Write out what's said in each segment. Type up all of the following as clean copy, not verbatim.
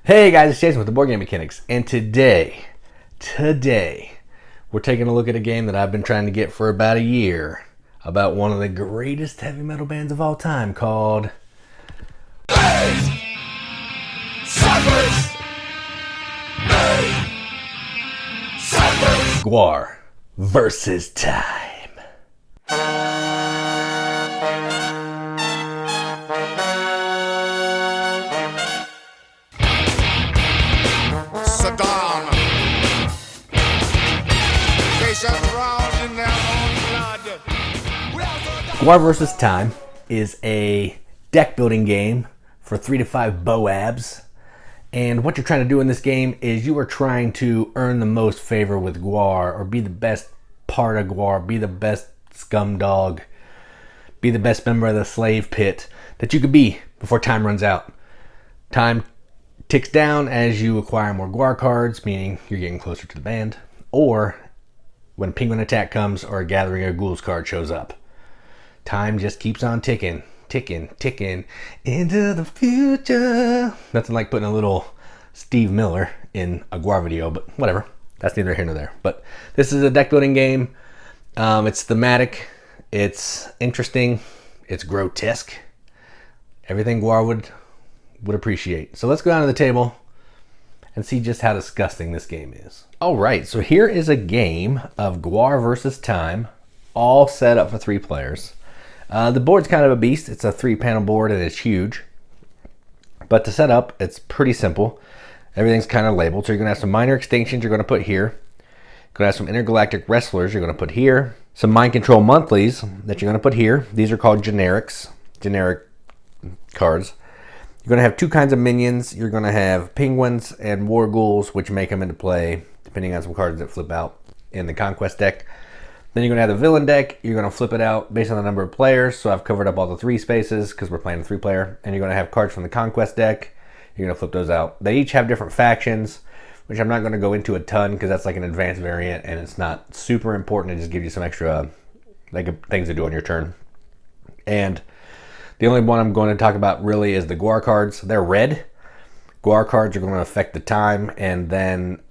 Hey guys, it's Jason with the Boardgame Mechanics, and today, we're taking a look at a game that I've been trying to get for about a year, about one of the greatest heavy metal bands of all time called GWAR versus Time. GWAR versus Time is a deck building game for 3 to 5 Bohabs. And what you're trying to do in this game is you are trying to earn the most favor with GWAR, or be the best part of GWAR, be the best Scumdog, be the best member of the SlavePit that you could be before time runs out. Time ticks down as you acquire more GWAR cards, meaning you're getting closer to the band, or when Penguin Attack comes or a Gathering of Ghouls card shows up. Time just keeps on ticking into the future. Nothing like putting a little Steve Miller in a GWAR video, but whatever. That's neither here nor there. But this is a deck building game. It's thematic. It's interesting. It's grotesque. Everything GWAR would appreciate. So let's go down to the table and see just how disgusting this game is. All right, so here is a game of GWAR versus Time, all set up for 3 players. The board's kind of a beast. It's a 3-panel board and it's huge. But to set up, it's pretty simple. Everything's kind of labeled. So you're going to have some minor extinctions you're going to put here. You're going to have some intergalactic wrestlers you're going to put here. Some mind control monthlies that you're going to put here. These are called generic cards. You're going to have 2 kinds of minions. You're going to have penguins and war ghouls, which may come into play depending on some cards that flip out in the conquest deck. Then you're going to have the villain deck. You're going to flip it out based on the number of players. So I've covered up all the 3 spaces because we're playing a 3-player. And you're going to have cards from the conquest deck. You're going to flip those out. They each have different factions, which I'm not going to go into a ton because that's like an advanced variant and it's not super important. It just gives you some extra things to do on your turn. And the only one I'm going to talk about really is the GWAR cards. They're red. GWAR cards are going to affect the time and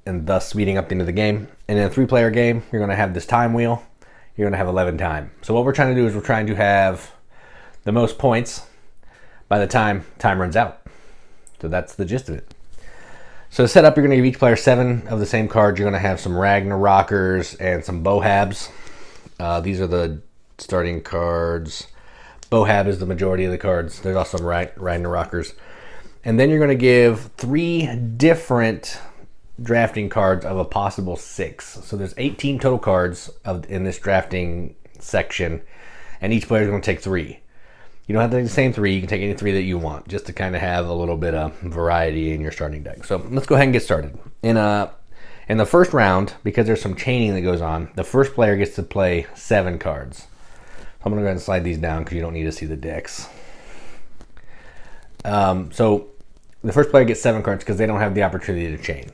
thus speeding up the end of the game. And in a 3-player game, you're going to have this time wheel. You're going to have 11 time. So what we're trying to do is we're trying to have the most points by the time runs out. So that's the gist of it. So to set up, you're going to give each player 7 of the same cards. You're going to have some Ragnarokers and some Bohabs. These are the starting cards. Bohab is the majority of the cards. There's also some Ragnarokers. And then you're going to give 3 different drafting cards of a possible 6. So there's 18 total cards in this drafting section, and each player is going to take 3. You don't have to take the same 3. You can take any 3 that you want, just to kind of have a little bit of variety in your starting deck. So let's go ahead and get started. In the first round, because there's some chaining that goes on, the first player gets to play 7 cards. So I'm going to go ahead and slide these down because you don't need to see the decks. So the first player gets 7 cards because they don't have the opportunity to chain.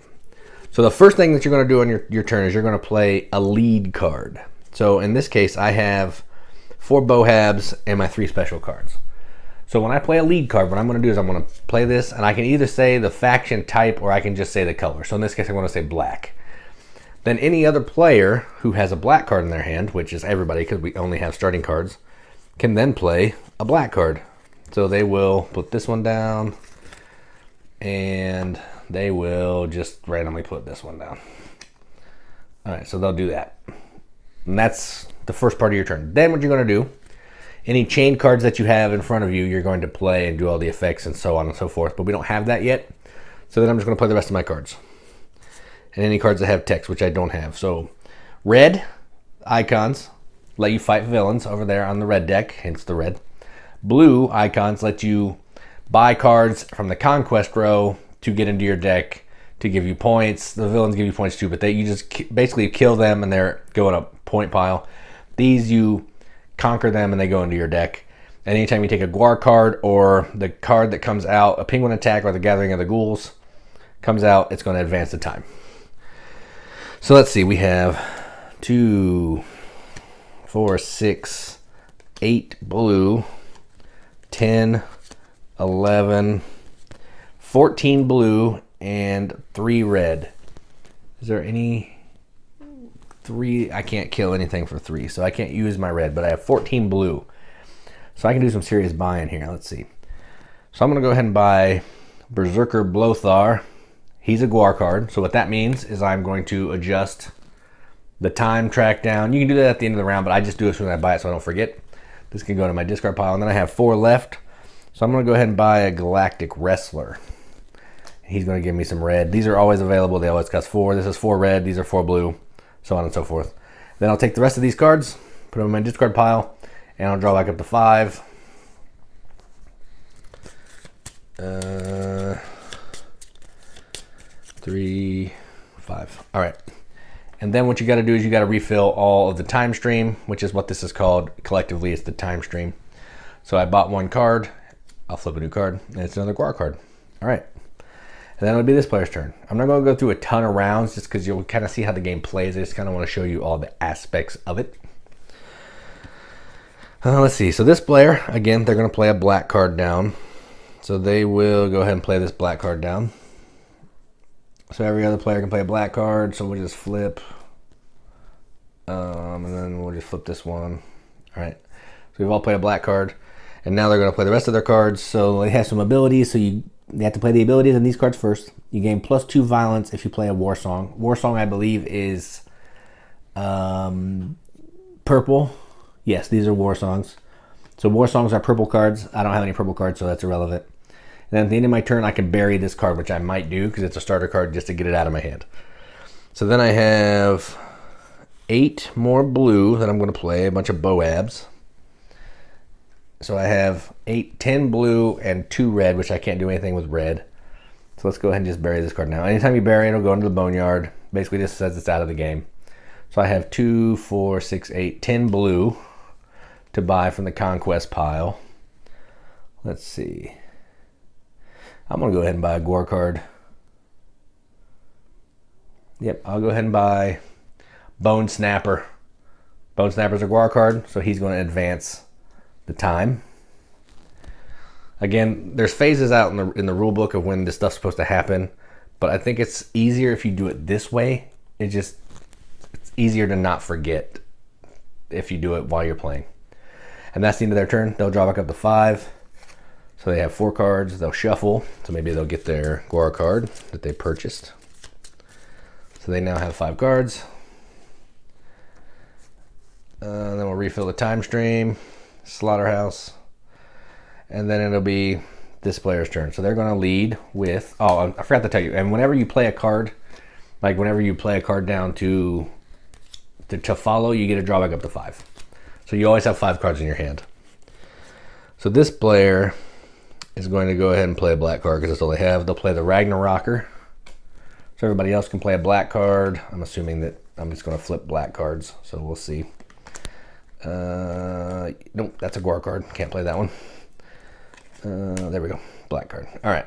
So the first thing that you're going to do on your turn is you're going to play a lead card. So in this case, I have 4 Bohabs and my 3 special cards. So when I play a lead card, what I'm going to do is I'm going to play this, and I can either say the faction type or I can just say the color. So in this case, I'm going to say black. Then any other player who has a black card in their hand, which is everybody because we only have starting cards, can then play a black card. So they will put this one down, and they will just randomly put this one down. All right, so they'll do that. And that's the first part of your turn. Then what you're going to do, any chain cards that you have in front of you, you're going to play and do all the effects and so on and so forth. But we don't have that yet. So then I'm just going to play the rest of my cards. And any cards that have text, which I don't have. So red icons let you fight villains over there on the red deck, hence the red. Blue icons let you buy cards from the conquest row to get into your deck to give you points. The villains give you points too, but you just basically kill them and they're going up point pile. These you conquer them and they go into your deck. And anytime you take a GWAR card or the card that comes out, a Penguin Attack or the Gathering of the Ghouls comes out, it's going to advance the time. So let's see, we have 2, 4, 6, 8 blue, 10, 11, 14 blue, and 3 red. Is there any 3? I can't kill anything for 3, so I can't use my red, but I have 14 blue. So I can do some serious buying here. Let's see. So I'm going to go ahead and buy Berserker Blothar. He's a GWAR card, so what that means is I'm going to adjust the time track down. You can do that at the end of the round, but I just do it as soon as I buy it so I don't forget. This can go to my discard pile, and then I have 4 left. So I'm going to go ahead and buy a Galactic Wrestler. He's going to give me some red. These are always available. They always cost 4. This is 4 red. These are 4 blue, so on and so forth. Then I'll take the rest of these cards, put them in my discard pile, and I'll draw back up to 5. 3, 5. All right. And then what you got to do is you got to refill all of the time stream, which is what this is called. Collectively, it's the time stream. So I bought 1 card. I'll flip a new card, and it's another GWAR card. All right. And then it'll be this player's turn. I'm not going to go through a ton of rounds just because you'll kind of see how the game plays. I just kind of want to show you all the aspects of it. Let's see. So this player, again, they're going to play a black card down. So they will go ahead and play this black card down. So every other player can play a black card. So we'll just flip. And then we'll just flip this one. All right. So we've all played a black card. And now they're going to play the rest of their cards. So they have some abilities. So you have to play the abilities on these cards first. You gain +2 violence if you play a war song. War song, I believe, is purple. Yes, these are war songs. So war songs are purple cards. I don't have any purple cards, so that's irrelevant. And then at the end of my turn, I can bury this card, which I might do because it's a starter card just to get it out of my hand. So then I have 8 more blue that I'm going to play, a bunch of Bohabs. So I have 10 blue and 2 red, which I can't do anything with red. So let's go ahead and just bury this card now. Anytime you bury it, it'll go into the boneyard. Basically, this says it's out of the game. So I have 2, 4, 6, 8, 10 blue to buy from the conquest pile. Let's see. I'm going to go ahead and buy a GWAR card. Yep, I'll go ahead and buy Bone Snapper. Bone Snapper's a GWAR card, so he's going to advance the time. Again, there's phases out in the rule book of when this stuff's supposed to happen, but I think it's easier if you do it this way. It's easier to not forget if you do it while you're playing. And that's the end of their turn. They'll draw back up to 5. So they have 4 cards. They'll shuffle. So maybe they'll get their GWAR card that they purchased. So they now have 5 cards. Then we'll refill the time stream, slaughterhouse, and then it'll be this player's turn. So they're going to lead with, oh, I forgot to tell you, and whenever you play a card, like whenever you play a card down to follow, you get a draw back up to 5. So you always have 5 cards in your hand. So this player is going to go ahead and play a black card because that's all they have. They'll play the Ragnarocker. So everybody else can play a black card. I'm assuming that I'm just going to flip black cards. So we'll see. Nope, that's a GWAR card. Can't play that one. There we go. Black card. All right.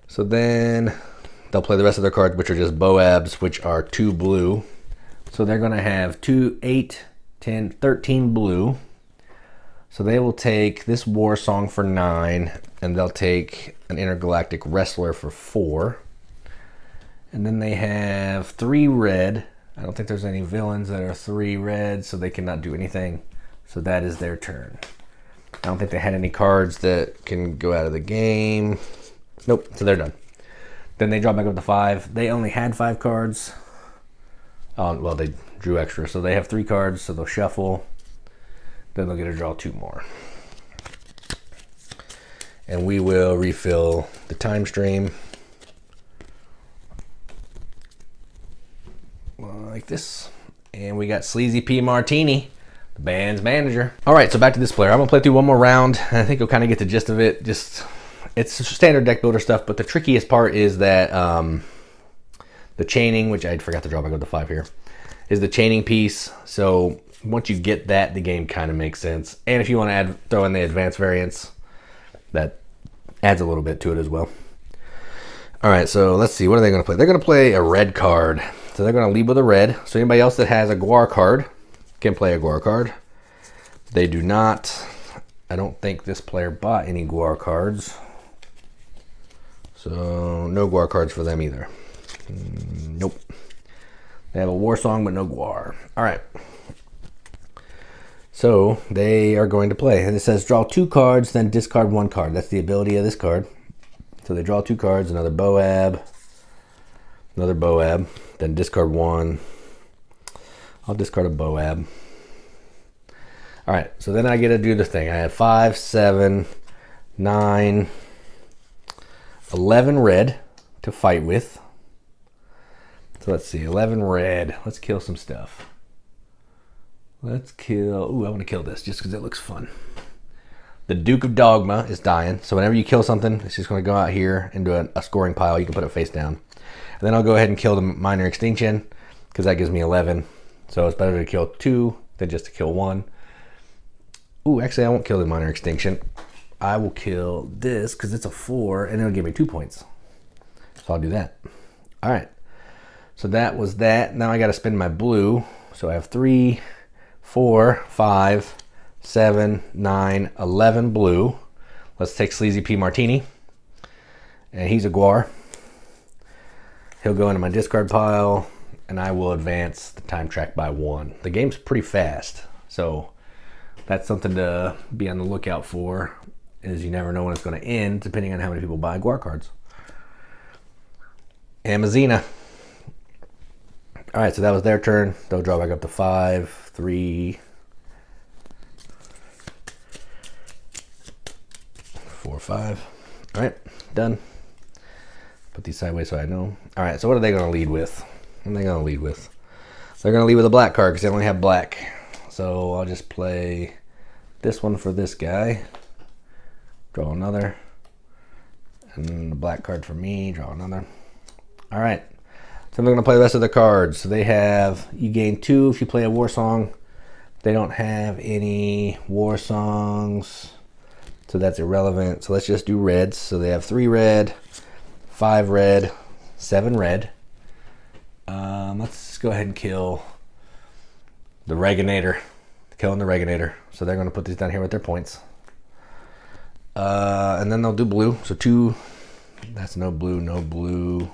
So then they'll play the rest of their cards, which are just Bohabs, which are 2 blue. So they're going to have 2, 8, 10, 13 blue. So they will take this war song for 9, and they'll take an intergalactic wrestler for 4. And then they have 3 red. I don't think there's any villains that are 3 red, so they cannot do anything. So that is their turn. I don't think they had any cards that can go out of the game. Nope, so they're done. Then they drop back up to 5. They only had 5 cards. Well, they drew extra, so they have 3 cards, so they'll shuffle. Then they'll get to draw 2 more. And we will refill the time stream. Like this. And we got Sleazy P Martini, the band's manager. All right, so back to this player. I'm going to play through one more round. And I think you'll kind of get the gist of it. It's standard deck builder stuff, but the trickiest part is that the chaining, which I forgot to draw back up to 5 here, is the chaining piece. So once you get that, the game kind of makes sense. And if you want to throw in the advanced variants, that adds a little bit to it as well. All right, so let's see. What are they going to play? They're going to play a red card. So they're going to lead with a red. So anybody else that has a GWAR card can play a GWAR card. They do not. I don't think this player bought any GWAR cards. So no GWAR cards for them either. Nope. They have a war song, but no GWAR. All right. So they are going to play. And it says draw 2 cards, then discard 1 card. That's the ability of this card. So they draw 2 cards, another Bohab, then discard 1. I'll discard a Bohab. All right, so then I get to do the thing. I have 5, 7, 9, 11 red to fight with. So let's see, 11 red. Let's kill some stuff. Let's kill, ooh, I want to kill this just because it looks fun. The Duke of Dogma is dying. So whenever you kill something, it's just going to go out here into a scoring pile. You can put it face down. And then I'll go ahead and kill the minor extinction because that gives me 11. So it's better to kill 2 than just to kill 1. Ooh, actually I won't kill the minor extinction. I will kill this because it's a 4 and it'll give me 2 points. So I'll do that. All right. So that was that. Now I got to spend my blue. So I have 3, 4, 5, 7, 9, 11 blue. Let's take Sleazy P Martini. And he's a GWAR. He'll go into my discard pile and I will advance the time track by 1. The game's pretty fast. So that's something to be on the lookout for, is you never know when it's going to end depending on how many people buy GWAR cards. Amazina. All right, so that was their turn. They'll draw back up to 5, 3, 4, 5. All right, done. Put these sideways so I know. All right, so what are they going to lead with? What are they going to lead with? They're going to lead with a black card because they only have black. So I'll just play this one for this guy. Draw another. And the black card for me. Draw another. All right. So I'm going to play the rest of the cards. So they have, you gain 2 if you play a war song. They don't have any war songs, so that's irrelevant. So let's just do reds. So they have 3 red, 5 red, 7 red. Let's go ahead and kill the Reginator. Killing the Reginator. So they're going to put these down here with their points. And then they'll do blue. So 2, that's no blue, no blue.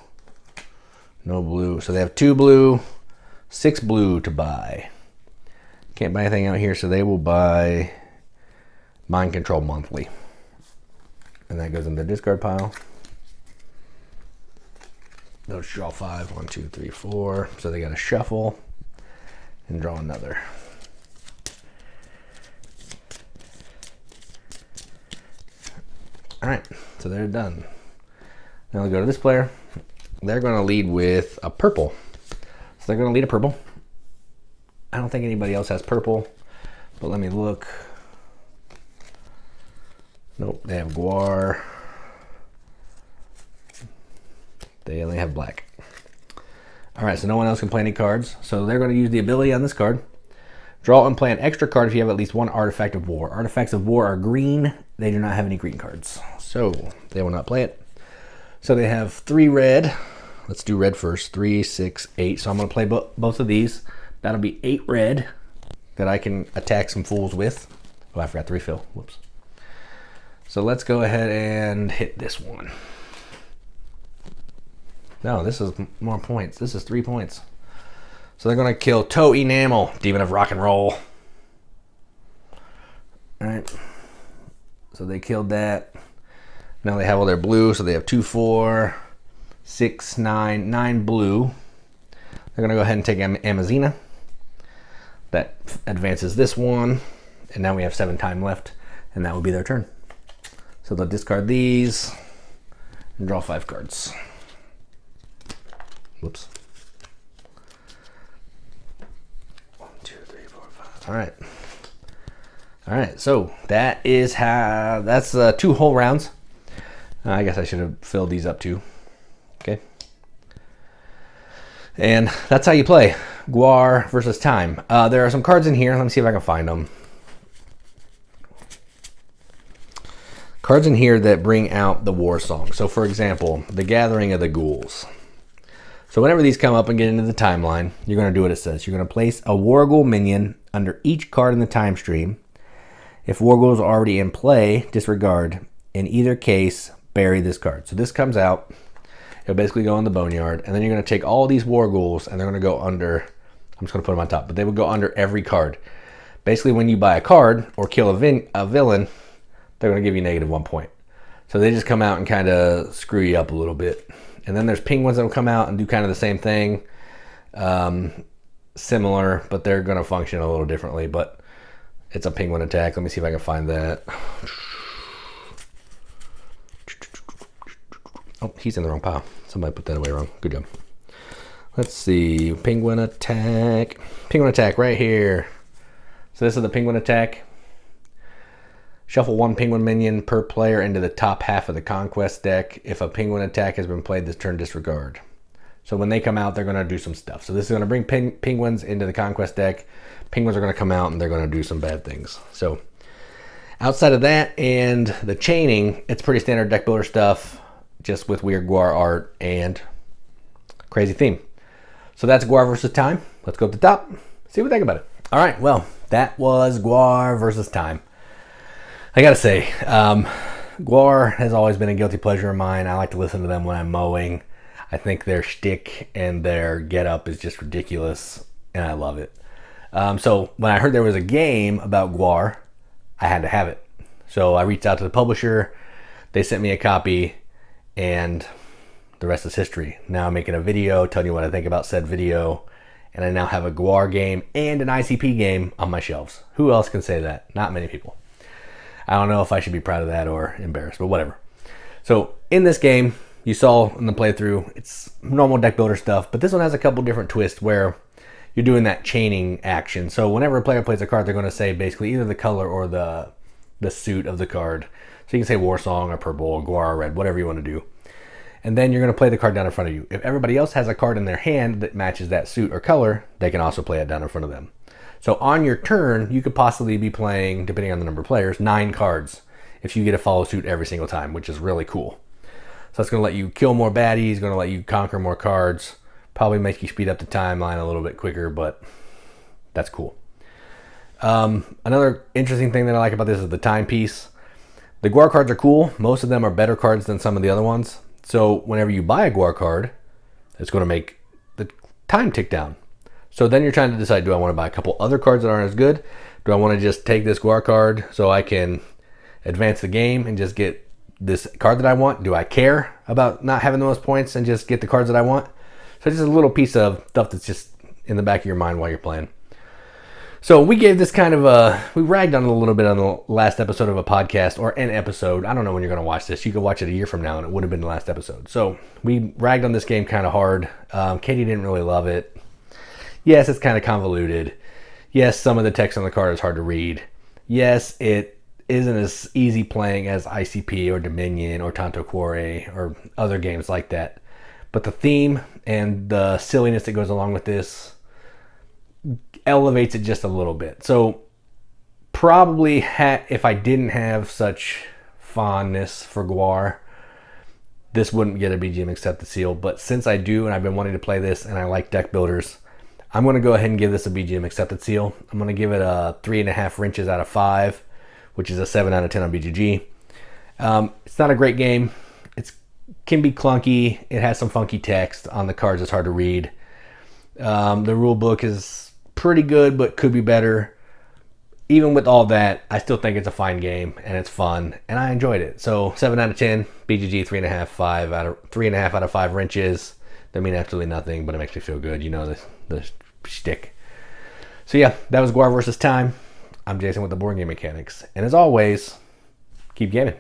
No blue. So they have 2 blue, 6 blue to buy. Can't buy anything out here, so they will buy Mind Control monthly. And that goes in their discard pile. They'll draw 5. 1, 2, 3, 4. So they got to shuffle and draw another. All right, so they're done. Now we'll go to this player. They're going to lead with a purple. So they're going to lead a purple. I don't think anybody else has purple, but let me look. Nope, they have GWAR. They only have black. All right, so no one else can play any cards. So they're going to use the ability on this card. Draw and play an extra card if you have at least 1 artifact of war. Artifacts of war are green. They do not have any green cards, so they will not play it. So they have 3 red. Let's do red first. 3, 6, 8. So I'm going to play both of these. That'll be 8 red that I can attack some fools with. Oh, I forgot to refill. Whoops. So let's go ahead and hit this one. No, this is more points. This is 3 points. So they're going to kill Toe Enamel, Demon of Rock and Roll. All right. So they killed that. Now they have all their blue, so they have 2, 4, 6, 9, 9 blue. They're going to go ahead and take Amazina. That advances this one, and now we have 7 time left, and that will be their turn. So they'll discard these and draw 5 cards. Whoops. 1, 2, 3, 4, 5. All right. All right, so that is how, that's 2 whole rounds. I guess I should have filled these up too. Okay. And that's how you play GWAR versus time. There are some cards in here. Let me see if I can find them. Cards in here that bring out the war song. So for example, the Gathering of the Ghouls. So whenever these come up and get into the timeline, you're going to do what it says. You're going to place a War Ghoul minion under each card in the time stream. If War Ghouls are already in play, disregard. In either case, bury this card. So this comes out. It'll basically go in the boneyard, and then you're going to take all these war ghouls, and they're going to go under. I'm just going to put them on top, but they would go under every card. Basically, when you buy a card or kill a villain, they're going to give you -1 point. So they just come out and kind of screw you up a little bit. And then there's penguins that will come out and do kind of the same thing. Similar, but they're going to function a little differently. But it's a penguin attack. Let me see if I can find that. Oh, he's in the wrong pile. Somebody put that away wrong. Good job. Let's see. Penguin attack. Penguin attack right here. So this is the penguin attack. Shuffle 1 penguin minion per player into the top half of the conquest deck. If a penguin attack has been played this turn, disregard. So when they come out, they're going to do some stuff. So this is going to bring penguins into the conquest deck. Penguins are going to come out and they're going to do some bad things. So outside of that and the chaining, it's pretty standard deck builder stuff, just with weird GWAR art and crazy theme. So that's GWAR versus Time. Let's go up the top, see what we think about it. All right, well, that was GWAR versus Time. I gotta say, GWAR has always been a guilty pleasure of mine. I like to listen to them when I'm mowing. I think their shtick and their getup is just ridiculous, and I love it. So when I heard there was a game about GWAR, I had to have it. So I reached out to the publisher. They sent me a copy, and the rest is history. Now I'm making a video telling you what I think about said video, and I now have a GWAR game and an ICP game on my shelves. Who else can say that? Not many people. I don't know if I should be proud of that or embarrassed, but whatever. So in this game, you saw in the playthrough, it's normal deck builder stuff, but this one has a couple different twists where you're doing that chaining action. So whenever a player plays a card, they're going to say basically either the color or the suit of the card. So you can say War Song or Purple or GWAR or Red, whatever you want to do. And then you're going to play the card down in front of you. If everybody else has a card in their hand that matches that suit or color, they can also play it down in front of them. So on your turn, you could possibly be playing, depending on the number of players, 9 cards if you get a follow suit every single time, which is really cool. So it's going to let you kill more baddies, going to let you conquer more cards, probably make you speed up the timeline a little bit quicker, but that's cool. Another interesting thing that I like about this is the timepiece. The GWAR cards are cool. Most of them are better cards than some of the other ones. So whenever you buy a GWAR card, it's going to make the time tick down. So then you're trying to decide, do I want to buy a couple other cards that aren't as good? Do I want to just take this GWAR card so I can advance the game and just get this card that I want? Do I care about not having those points and just get the cards that I want? So just a little piece of stuff that's just in the back of your mind while you're playing. So we gave this kind of we ragged on it a little bit on the last episode of a podcast, or an episode. I don't know when you're going to watch this. You could watch it a year from now and it would have been the last episode. So we ragged on this game kind of hard. Katie didn't really love it. Yes, it's kind of convoluted. Yes, some of the text on the card is hard to read. Yes, it isn't as easy playing as ICP or Dominion or Tanto Cuore or other games like that. But the theme and the silliness that goes along with this elevates it just a little bit. So probably if I didn't have such fondness for GWAR, this wouldn't get a BGM accepted seal. But since I do, and I've been wanting to play this, and I like deck builders, I'm going to go ahead and give this a BGM accepted seal. I'm going to give it a 3.5 wrenches out of 5, which is a 7 out of 10 on BGG. It's not a great game. It can be clunky. It has some funky text on the cards. It's hard to read. The rule book is pretty good, but could be better. Even with all that, I still think it's a fine game and it's fun, and I enjoyed it. So 7 out of 10, BGG 3.5 out of 5 wrenches. That mean absolutely nothing, but it makes me feel good. You know, the shtick. So yeah, that was GWAR versus Time. I'm Jason with the Board Game Mechanics. And as always, keep gaming.